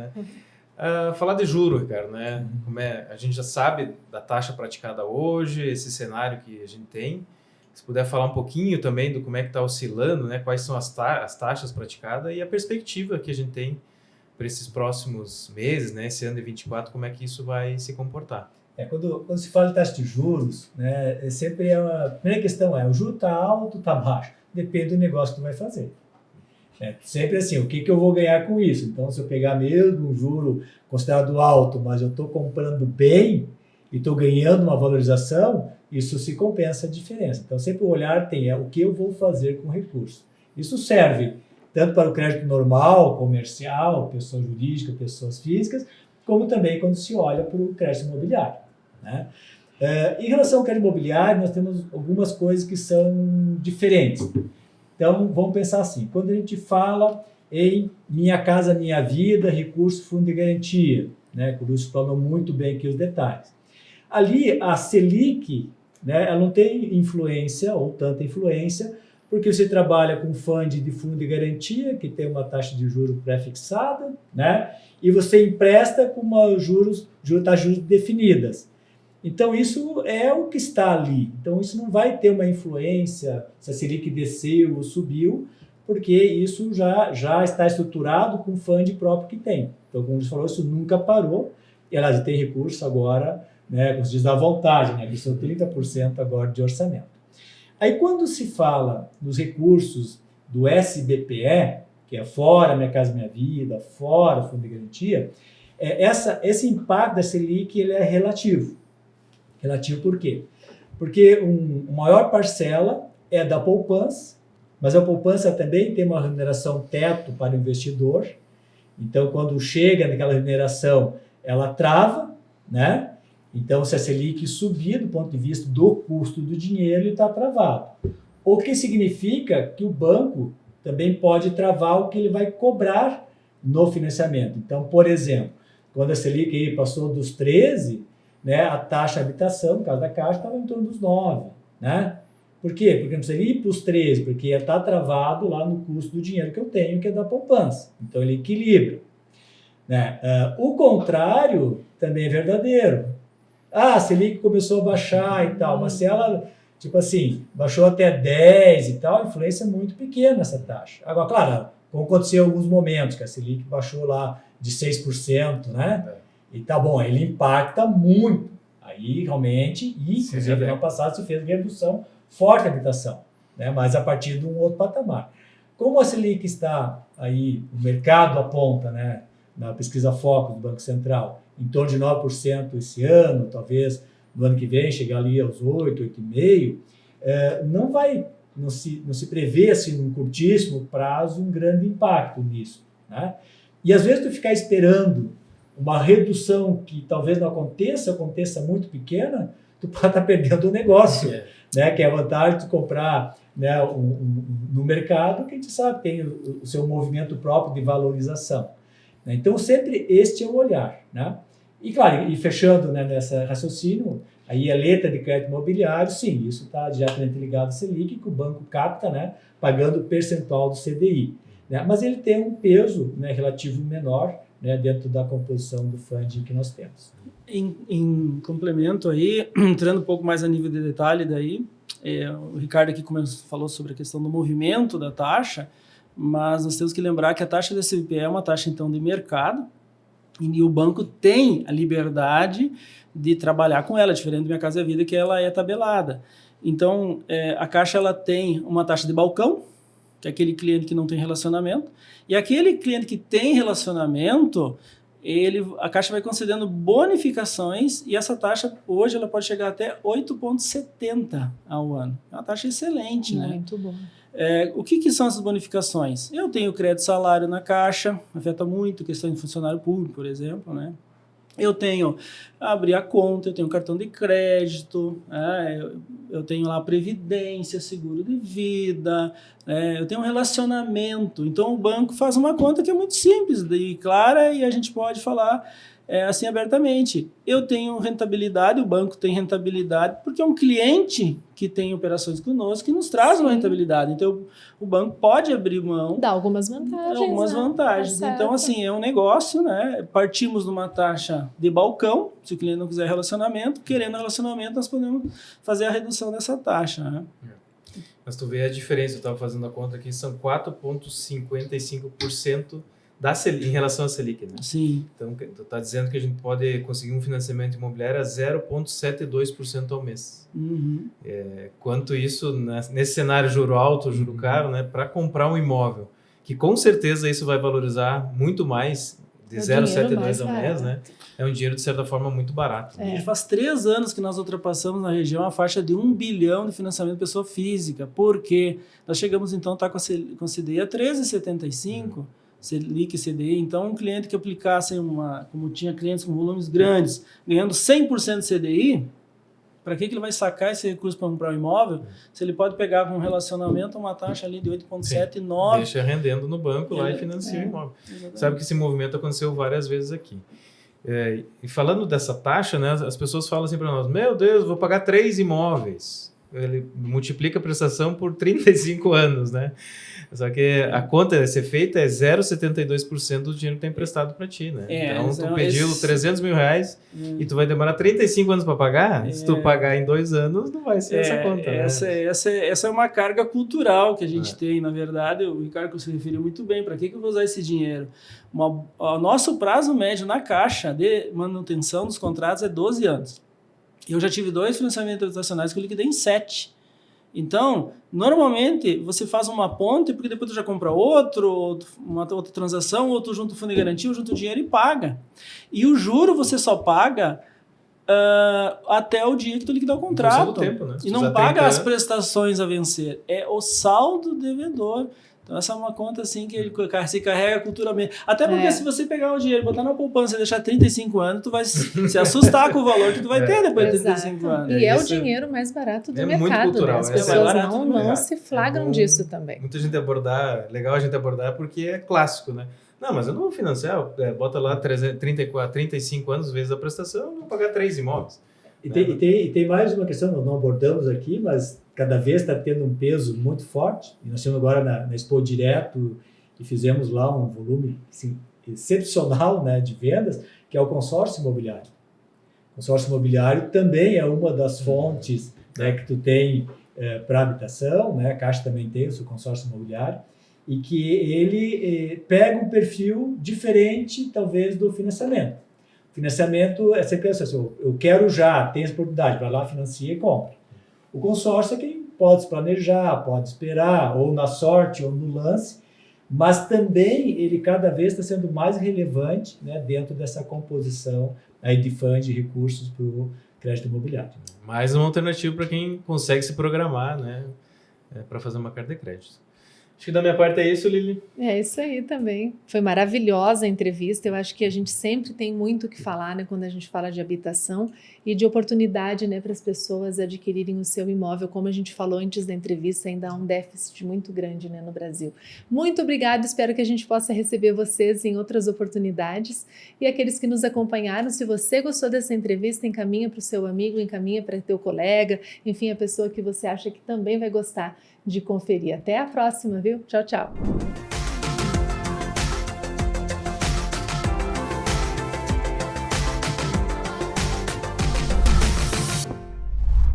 falar de juro, Ricardo, Como a gente já sabe da taxa praticada hoje, esse cenário que a gente tem. Se puder falar um pouquinho também do como é que está oscilando, quais são as taxas praticadas e a perspectiva que a gente tem para esses próximos meses, esse ano de 24, como é que isso vai se comportar. Quando se fala de taxa de juros, sempre a primeira questão o juro está alto, está baixo? Depende do negócio que tu vai fazer. Sempre assim, o que eu vou ganhar com isso? Então, se eu pegar mesmo um juro considerado alto, mas eu estou comprando bem e estou ganhando uma valorização, isso se compensa a diferença. Então, sempre o olhar tem o que eu vou fazer com o recurso. Isso serve tanto para o crédito normal, comercial, pessoa jurídica, pessoas físicas, como também quando se olha para o crédito imobiliário. Em relação ao crédito imobiliário, nós temos algumas coisas que são diferentes. Então, vamos pensar assim, quando a gente fala em Minha Casa Minha Vida, recurso fundo de garantia, que o Lúcio explicou muito bem aqui os detalhes. Ali, a Selic, ela não tem influência, ou tanta influência, porque você trabalha com fund de fundo de garantia, que tem uma taxa de juros pré-fixada, e você empresta com taxas de juros definidas. Então, isso é o que está ali. Então, isso não vai ter uma influência se a Selic desceu ou subiu, porque isso já está estruturado com o fund próprio que tem. Então, como a gente falou, isso nunca parou. E, aliás, tem recurso agora, como se diz, da vontade, que são 30% agora de orçamento. Aí, quando se fala nos recursos do SBPE, que é fora Minha Casa Minha Vida, fora Fundo de Garantia, esse impacto da Selic ele é relativo. Relativo por quê? Porque a maior parcela é da poupança, mas a poupança também tem uma remuneração teto para o investidor. Então, quando chega naquela remuneração, ela trava, Então, se a Selic subir do ponto de vista do custo do dinheiro, ele está travado. O que significa que o banco também pode travar o que ele vai cobrar no financiamento. Então, por exemplo, quando a Selic aí passou dos 13, né, a taxa de habitação, no caso da Caixa, estava em torno dos 9, né? Por quê? Porque não precisa ir para os 13, porque está travado lá no custo do dinheiro que eu tenho, que é da poupança. Então, ele equilibra. Né? O contrário também é verdadeiro. A Selic começou a baixar e tal, mas se ela, tipo assim, baixou até 10 e tal, a influência é muito pequena essa taxa. Agora, claro, como aconteceu em alguns momentos, que a Selic baixou lá de 6%, né? E tá bom, ele impacta muito. Aí, realmente, e inclusive no ano passado se fez redução forte da habitação, né? Mas a partir de um outro patamar. Como a Selic está aí, o mercado aponta, né, na pesquisa Focus do Banco Central, em torno de 9% esse ano, talvez no ano que vem chegar ali aos 8, 8,5%, não se prevê assim, num curtíssimo prazo um grande impacto nisso, né? E às vezes tu ficar esperando uma redução que talvez não aconteça muito pequena, tu pode estar perdendo o negócio, né? Que é a vantagem de comprar, né, no mercado, que a gente sabe tem o seu movimento próprio de valorização. Né? Então, sempre este é o olhar. Né? E, claro, e fechando, né, nessa raciocínio, aí a letra de crédito imobiliário, sim, isso está diretamente ligado à Selic, que o banco capta, né, pagando o percentual do CDI. Né? Mas ele tem um peso, né, relativo menor, né, dentro da composição do funding que nós temos. Em complemento aí, entrando um pouco mais a nível de detalhe daí, o Ricardo aqui falou sobre a questão do movimento da taxa, mas nós temos que lembrar que a taxa da CDI é uma taxa, então, de mercado, e o banco tem a liberdade de trabalhar com ela, diferente do Minha Casa e Vida, que ela é tabelada. Então, a Caixa ela tem uma taxa de balcão, que é aquele cliente que não tem relacionamento, e aquele cliente que tem relacionamento, a Caixa vai concedendo bonificações, e essa taxa, hoje, ela pode chegar até 8,70 ao ano. É uma taxa excelente, né? Muito bom. O que são essas bonificações? Eu tenho crédito salário na Caixa, afeta muito a questão de funcionário público, por exemplo, né? Eu tenho abrir a conta, eu tenho cartão de crédito, eu tenho lá previdência, seguro de vida, eu tenho um relacionamento. Então, o banco faz uma conta que é muito simples e clara, e a gente pode falar assim abertamente. Eu tenho rentabilidade, o banco tem rentabilidade, porque é um cliente que tem operações conosco que nos traz uma rentabilidade. Então, o banco pode abrir mão. Dá algumas vantagens. Algumas vantagens. Tá, então, assim, é um negócio, né? Partimos de uma taxa de balcão, se o cliente não quiser relacionamento, querendo relacionamento, nós podemos fazer a redução dessa taxa, né? Mas tu vê a diferença, eu estava fazendo a conta aqui, são 4,55% em relação à Selic, né? Sim. Então, tu está dizendo que a gente pode conseguir um financiamento imobiliário a 0,72% ao mês. Uhum. Quanto isso, nesse cenário juro alto, juro caro, né, para comprar um imóvel, que com certeza isso vai valorizar muito mais, de 0,72 ao mês, né? É um dinheiro, de certa forma, muito barato. Né? Faz 3 anos que nós ultrapassamos na região a faixa de 1 bilhão de financiamento de pessoa física, porque nós chegamos, então, a estar com a CDI a 13,75%, Selic e CDI. Então, um cliente que aplicasse como tinha clientes com volumes grandes, ganhando 100% de CDI, para que ele vai sacar esse recurso para comprar um imóvel, se ele pode pegar com um relacionamento uma taxa ali de 8,7, 9. Deixa rendendo no banco lá e financia o imóvel. Exatamente. Sabe que esse movimento aconteceu várias vezes aqui. E falando dessa taxa, né, as pessoas falam assim para nós, meu Deus, vou pagar 3 imóveis. Ele multiplica a prestação por 35 anos, né? Só que a conta a ser feita é 0,72% do dinheiro que tem emprestado para ti, né? Então, tu pediu 300 mil reais e tu vai demorar 35 anos para pagar? Se tu pagar em 2 anos, não vai ser essa conta, né? Essa é uma carga cultural que a gente tem, na verdade. O Ricardo se referiu muito bem. Para que eu vou usar esse dinheiro? O nosso prazo médio na Caixa de manutenção dos contratos é 12 anos. Eu já tive 2 financiamentos habitacionais que eu liquidei em 7. Então, normalmente, você faz uma ponte, porque depois tu já compra uma outra transação, ou tu junta o fundo de garantia, ou junta o dinheiro e paga. E o juro você só paga até o dia que tu liquidar o contrato. Tempo, né? E não paga as prestações a vencer. É o saldo devedor. Então essa é uma conta assim que ele se carrega culturalmente. Até porque se você pegar o dinheiro, botar na poupança e deixar 35 anos, tu vai se assustar com o valor que tu vai ter depois de 35 anos. E é o dinheiro mais barato do mercado, muito cultural, né? As pessoas não mercado. se flagram disso também. Muita gente abordar, legal a gente abordar porque é clássico, né? Não, mas eu não vou financiar, bota lá 34, 35 anos vezes a prestação, eu vou pagar 3 imóveis. E tem mais uma questão, nós não abordamos aqui, mas cada vez está tendo um peso muito forte. E nós temos agora na Expo Direto, e fizemos lá um volume assim, excepcional, né, de vendas, que é o consórcio imobiliário. O consórcio imobiliário também é uma das fontes, né, que tu tem para habitação, né, a Caixa também tem o seu consórcio imobiliário, e que ele pega um perfil diferente, talvez, do financiamento. Financiamento é sempre assim, eu quero já, tem essa oportunidade, vai lá, financia e compra. O consórcio é quem pode se planejar, pode esperar, ou na sorte, ou no lance, mas também ele cada vez está sendo mais relevante, né, dentro dessa composição aí de fundos de recursos para o crédito imobiliário. Mais uma alternativa para quem consegue se programar, né, para fazer uma carta de crédito. Acho que da minha parte é isso, Lili. É isso aí também. Foi maravilhosa a entrevista. Eu acho que a gente sempre tem muito o que falar, né, quando a gente fala de habitação e de oportunidade, né, para as pessoas adquirirem o seu imóvel. Como a gente falou antes da entrevista, ainda há um déficit muito grande, né, no Brasil. Muito obrigada. Espero que a gente possa receber vocês em outras oportunidades. E aqueles que nos acompanharam, se você gostou dessa entrevista, encaminha para o seu amigo, encaminha para o teu colega, enfim, a pessoa que você acha que também vai gostar de conferir. Até a próxima, viu? Tchau, tchau.